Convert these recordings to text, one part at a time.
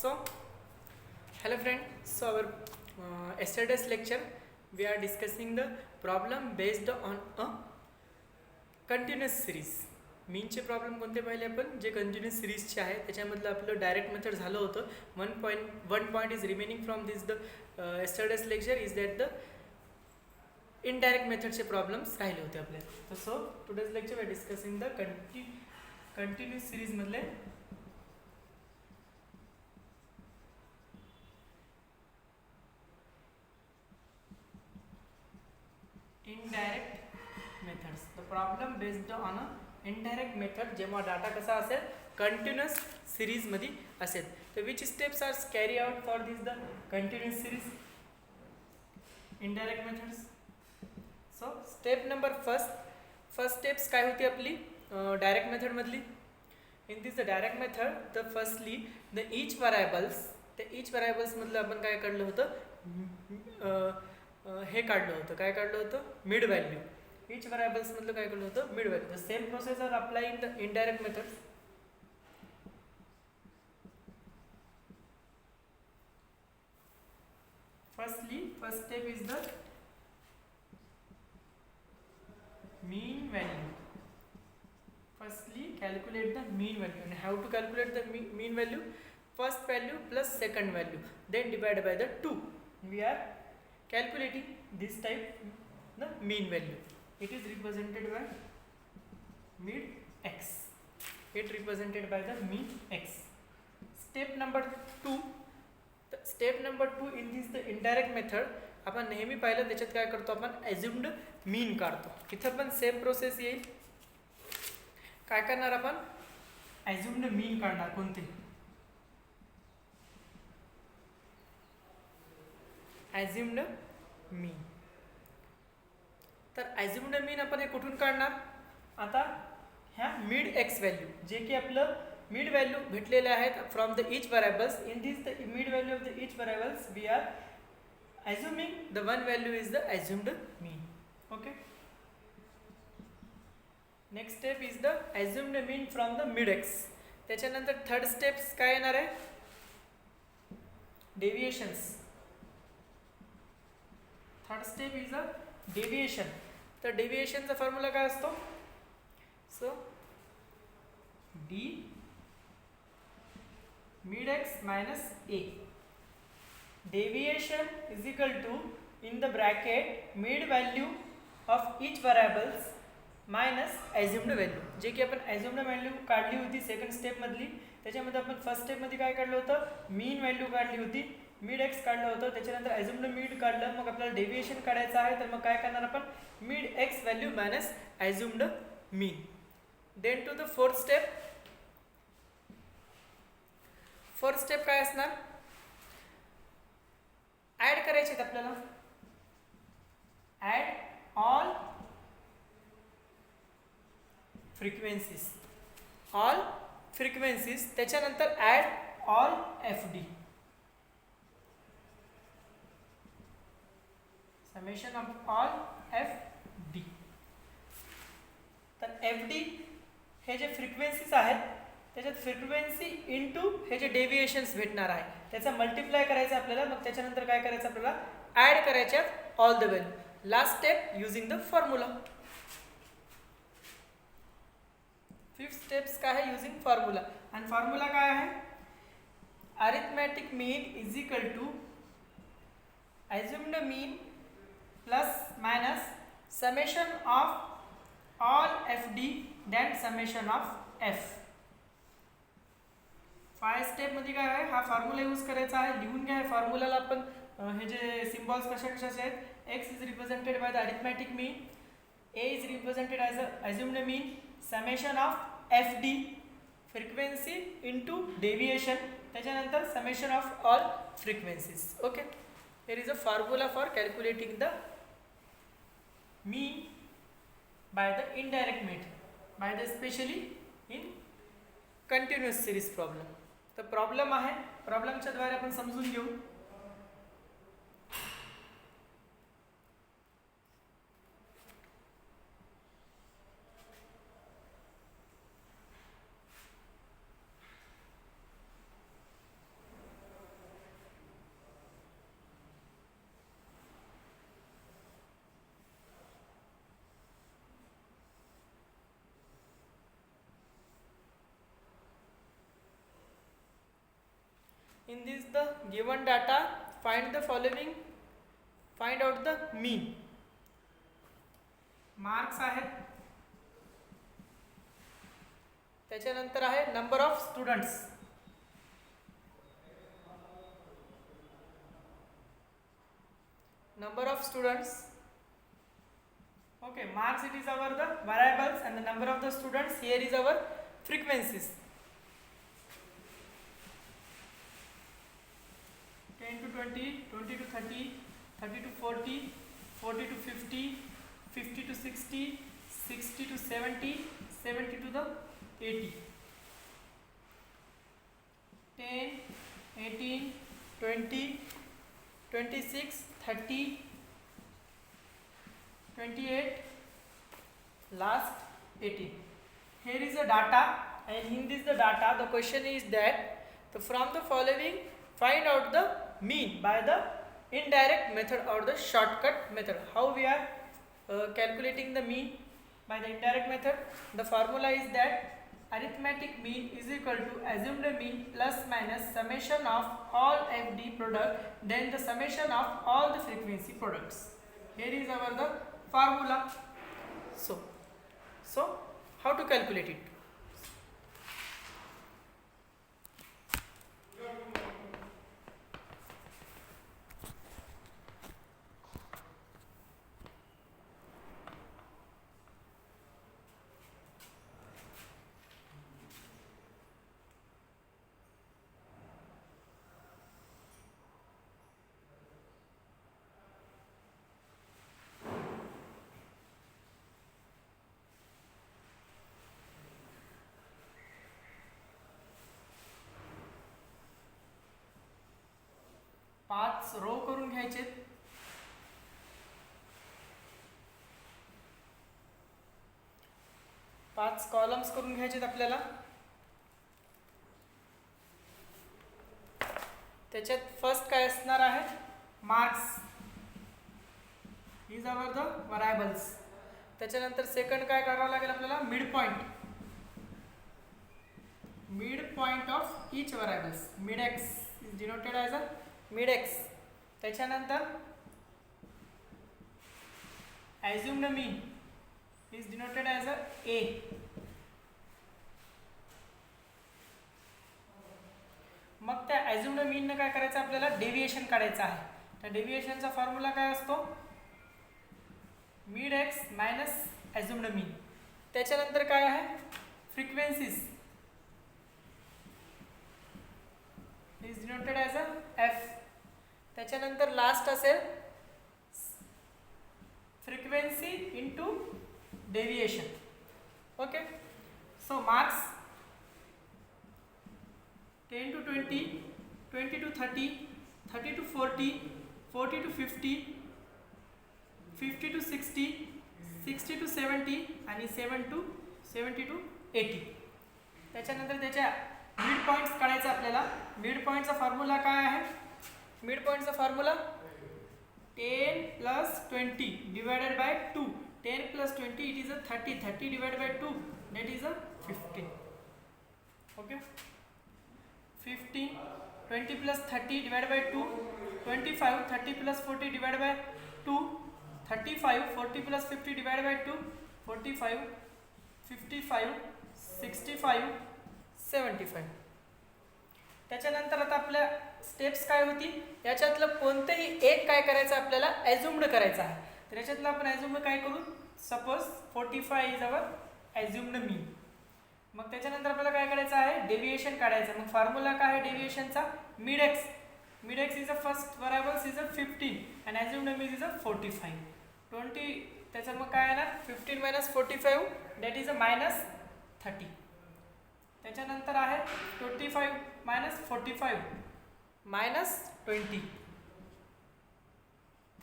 So, hello friend. So our yesterday's lecture we are discussing the problem based on a continuous series. मीनचे problem कोणते पाहिले आपण जे continuous सिरीजचे आहे त्याच्यामधलं आपलं डायरेक्ट मेथड झालं होतं. One point is remaining from this the yesterday's lecture is that the indirect मेथडचे प्रॉब्लेम्स राहिले होते आपल्याला. So today's lecture we are discussing the continuous सिरीजमधले indirect methods. The problem based on a indirect method जेव्हा data कसा असेल continuous series मध्ये असेल तर which steps are carry out for this the continuous series indirect methods. So step number first steps काय होती आपली डायरेक्ट मेथड मधली. In this the direct method the firstly the each variables मधलं आपण काय काढलं होतं हे काढलं होतं काय काढलं होतं मिड व्हॅल्यू. ईच व्हरायबल्स मधलं काय काढलं होतं mid value. The same process are apply in the indirect methods. First step is the mean value. Firstly calculate the mean value. And how to calculate the mean value? First value plus second value then divided by the 2. We are calculating this type the mean value. It is represented by mid x. It represented by the mean x. Step number 2 in this the indirect method आपण नेहमी पाहिलं त्याच्यात काय करतो आपण ॲझ्युम्ड mean काढतो. इथं पण सेम प्रोसेस येईल. काय करणार आपण ॲझ्युम्ड मीन काढणार. कोणते ॲझ्युम्ड मीन. तर ॲझ्युम्ड मीन आपण हे कुठून काढणार. आता ह्या मिड एक्स व्हॅल्यू जे की आपलं मिड व्हॅल्यू भेटलेले आहेत from the each variables. In this the mid value of the each variables we are assuming the one value is the assumed mean. Okay, next step is the assumed mean from the mid x. त्याच्यानंतर third steps काय येणार आहे deviations. Third step is a deviation. तर डेविएशनचा formula काय असतो. So D mid X minus A. Deviation is equal to in the bracket mid value of each variables minus assumed value. जे की आपण assumed value काढली होती सेकंड स्टेप मधली. त्याच्यामध्ये आपण फर्स्ट स्टेप मध्ये काय काढलं होतं मीन व्हॅल्यू काढली होती. मिड एक्स काढलं होतं. त्याच्यानंतर assumed मिड काढलं. मग आपल्याला डेविएशन काढायचं आहे तर मग काय करणार आपण mid x value minus assumed mean. Then to the fourth step काय असणार ऍड करायचे आहेत आपल्याला. ऍड ऑल फ्रिक्वेन्सीज त्याच्यानंतर add all F D. Summation of all F D. तर एफ डी हे जे फ्रिक्वेन्सीज आहेत त्याच्यात फ्रिक्वेन्सी इंटू हे जे डेविएशन्स भेटणार आहे त्याचा मल्टिप्लाय करायचं आपल्याला. मग त्याच्यानंतर काय करायचं आपल्याला ऍड करायच्या all the value. Last step using the formula. Fifth steps काय आहे युजिंग फॉर्म्युला. आणि फॉर्म्युला काय आहे arithmetic mean is equal to assumed mean plus minus summation of all F D then summation of F. 5 step मध्ये काय आहे हा formula use करायचा आहे. लिहून घ्या फॉर्म्युलाला आपण हे जे सिम्बॉल्स कशाचे आहेत. X is represented by the arithmetic mean. A is represented as a assumed mean. Summation of F D frequency into deviation. त्याच्यानंतर summation of all frequencies. Okay, there is a formula for calculating the mean by the indirect method by the specially in continuous series problem. तर problem आहे प्रॉब्लेमच्या द्वारे आपण समजून घेऊ. the given data. Find the following. Find out the mean. Marks आहेत. त्याच्यानंतर आहे number of students. Number of students. Okay, marks it is our the variables and the number of the students here is our frequencies. 10 to 20, 20 to 30, 30 to 40, 40 to 50, 50 to 60, 60 to 70, 70 to the 80. 10, 18, 20, 26, 30, 28, last 18. Here is the data, and in this the data the question is that from the following find out the mean by the indirect method or the shortcut method. How we are calculating the mean by the indirect method? The formula is that arithmetic mean is equal to assumed mean plus minus summation of all FD product then the summation of all the frequency products. Here is our the formula. So how to calculate it? पाच रो करून घ्यायचे. पाच columns करून घ्यायचे आपल्याला. त्याच्यात first काय असणार आहे? Marks is our the variables. त्याच्यानंतर सेकंड काय करावं लागेल आपल्याला? Mid point. Mid point of each variables. Mid X is denoted as a mid X. त्याच्यानंतर assumed mean is denoted as a. मग त्या assumed mean ने काय करायचं आपल्याला? डेविएशन काढायचं आहे. त्या डेविएशनचा फॉर्म्युला काय असतो? Mid X minus assumed mean. त्याच्यानंतर काय आहे? Frequencies is denoted as a f. त्याच्यानंतर लास्ट असेल frequency into deviation. Okay. So marks 10 to 20, 20 to 30, 30 to 40, 40 to 50, 50 to 60, 60 to 70 आणि 70 to 80. त्याच्यानंतर त्याच्या मिड पॉइंट्स काढायचा आपल्याला. मिड पॉइंटचा फॉर्म्युला काय आहे? मिड पॉइंटचा formula 10 plus 20 divided by 2. 10 plus 20 it is a 30. 30 divided by 2 that is a 15. Okay. 15. 20 plus 30 divided by 2 25. 30 plus 40 divided by 2 35. 40 plus 50 divided by 2 45. 55 65 75. त्याच्यानंतर आता आपल्या स्टेप्स काय होती? याच्यातलं कोणतेही एक काय करायचं आपल्याला? ॲझ्युम्ड करायचं आहे. तर याच्यातलं आपण ॲझ्युम्ड काय करू? Suppose 45 is our assumed mean. मग त्याच्यानंतर आपल्याला काय करायचं आहे? डेविएशन काढायचं. मग फॉर्म्युला काय आहे डेविएशनचा? Mid X. Mid X is a first variables is a 15 and assumed mean is a 45. 20 त्याचं मग काय येणार? 15 minus 45 that is a minus 30. त्याच्यानंतर आहे 25 minus 45 minus 20.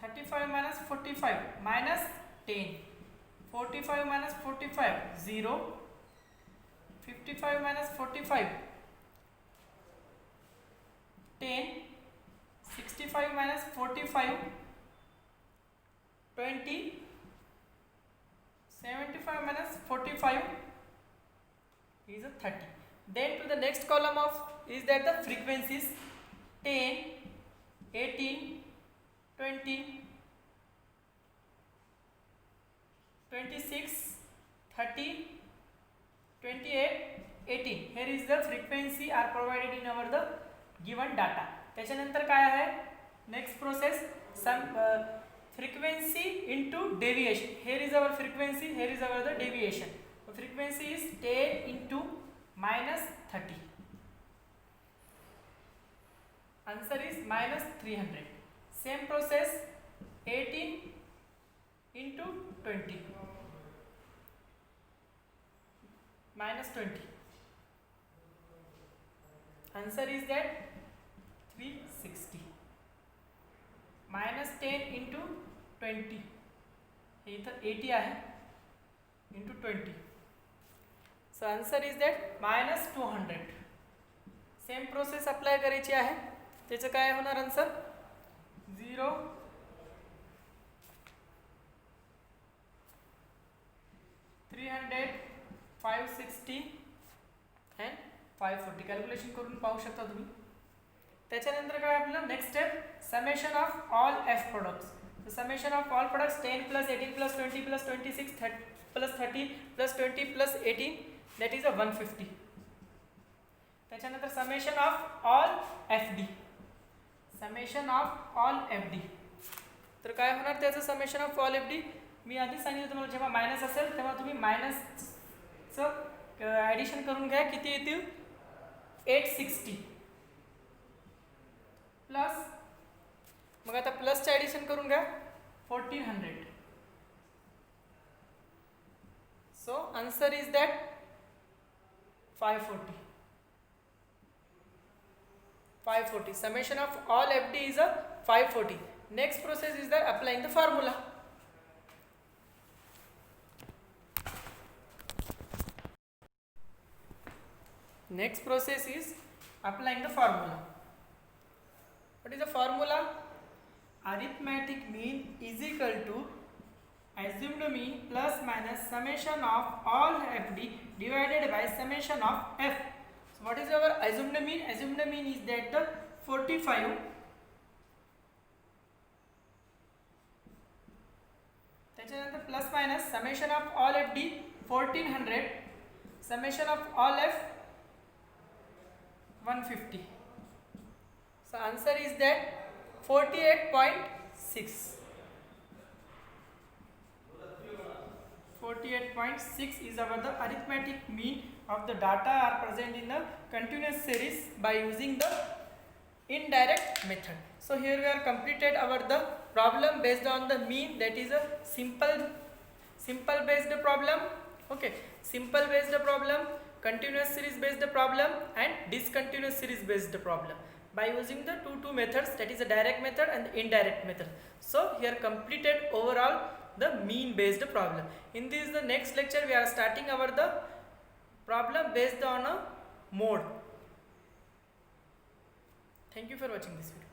35 minus 45 minus 10. 45 minus 45 0. 55 minus 45 10. 65 minus 45 20. 75 minus 45 is a 30. Then to the next column of is that the frequencies. 10, 18, 20, 26, 30, 28, 18. Here is the frequency are provided in our the given data. त्याच्यानंतर काय आहे next process some frequency into deviation. Here is our frequency, here is our the deviation. The frequency is 10 into minus 30. Answer is minus 300. Same process 18 into 20 minus 20. Answer is that 360. Minus 10 into 20. इथं 80 आहे into 20. So answer is that minus 200. Same process apply करायची आहे. त्याचं काय होणार answer 0, 300, 560 and 540. Calculation करून पाहू शकता तुम्ही. त्याच्यानंतर काय आपलं next step summation of all F products. Summation of all products 10 plus 18 plus 20 plus 26 plus 30 plus 20 plus 18 that is a 150. त्याच्यानंतर summation of all F D. Summation of all F D तर काय होणार त्याचं summation of all F D. मी आधी सांगितलं तुम्हाला जेव्हा मायनस असेल तेव्हा तुम्ही मायनसचं ॲडिशन करून घ्या. किती येतील 860 प्लस मग आता प्लसचं ॲडिशन करून घ्या 1400. So answer is that 540. 540. Summation of all FD is a 540. Next process is that applying the formula. Next process is applying the formula. What is the formula? Arithmetic mean is equal to assumed mean plus minus summation of all FD divided by summation of F. So what is our assumed mean? Assumed mean is that the 45 त्याच्यानंतर plus minus summation of all F D 1400 summation of all F 150. So answer is that 48.6. 48.6 is our the arithmetic mean of the data are present in the continuous series by using the indirect method. So here we are completed our the problem based on the mean, that is a simple based problem. Okay, simple based problem, continuous series based problem and discontinuous series based problem by using the two methods, that is a direct method and the indirect method. So here completed overall the mean based problem. In this the next lecture we are starting our the problem based on a mode. Thank you for watching this video.